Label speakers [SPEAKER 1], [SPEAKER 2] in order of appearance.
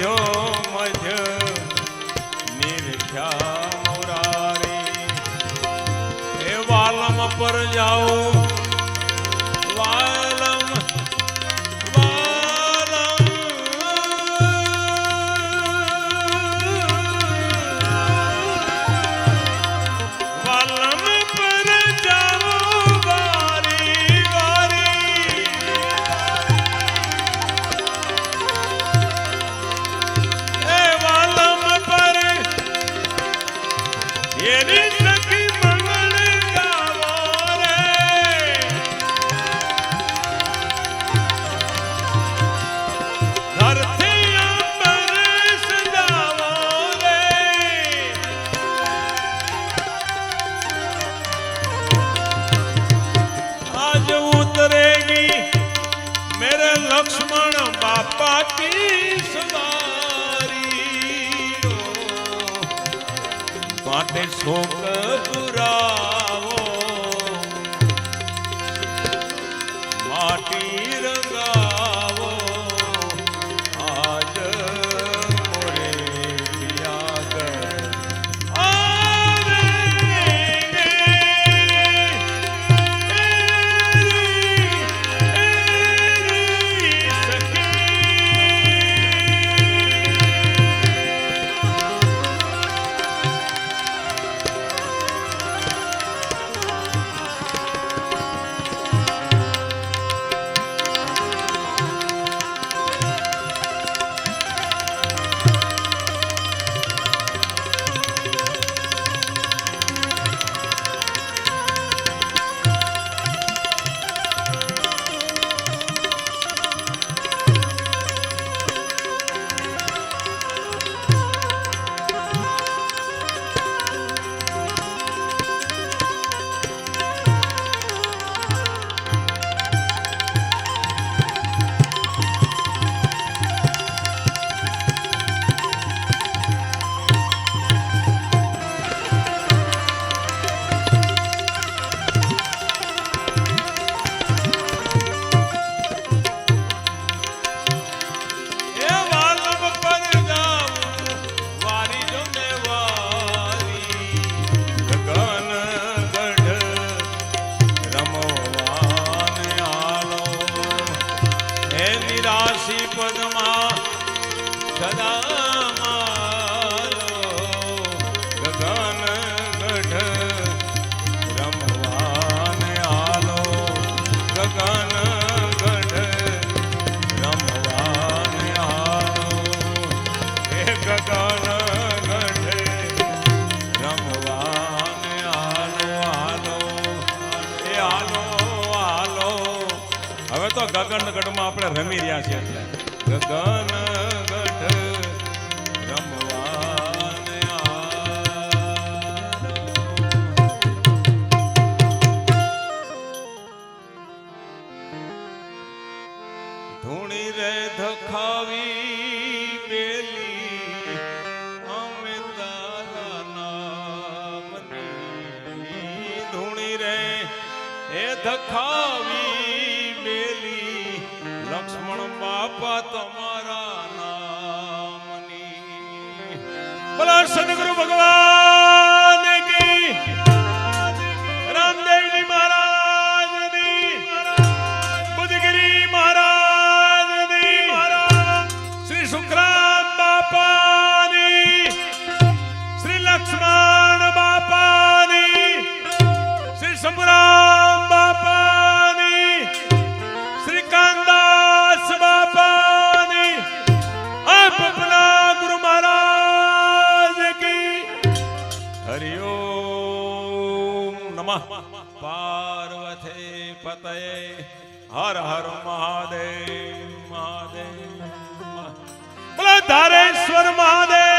[SPEAKER 1] મધ્ય મધ્ય નિરખ્યા મુરારી એ વાલમ પર જાઉં વાલમ लक्ष्मण बापा की सवारी बाटे शोक पुरावो माटी रंगावो आज मोरे पियागर ગગનગઢમાં આપણે રમી રહ્યા છીએ એટલે ગગનગઢ રમવાને ધૂણી રે ધખાવી બેલી અમે તારા નામની ધૂણી રે એ ધખાવી लक्ष्मण बापा तुम्हारा नामनी बोला सदगुरु भगवान की रामदेव जी महाराज नी बुद्धगिरी महाराज नी श्री सुखराम बापा नी श्री लक्ष्मण बापा नी श्री शंभुराम बापा नी श्री कांदा पार्वती पतये हर हर महादेव महादेव बोला धारेश्वर महादेव।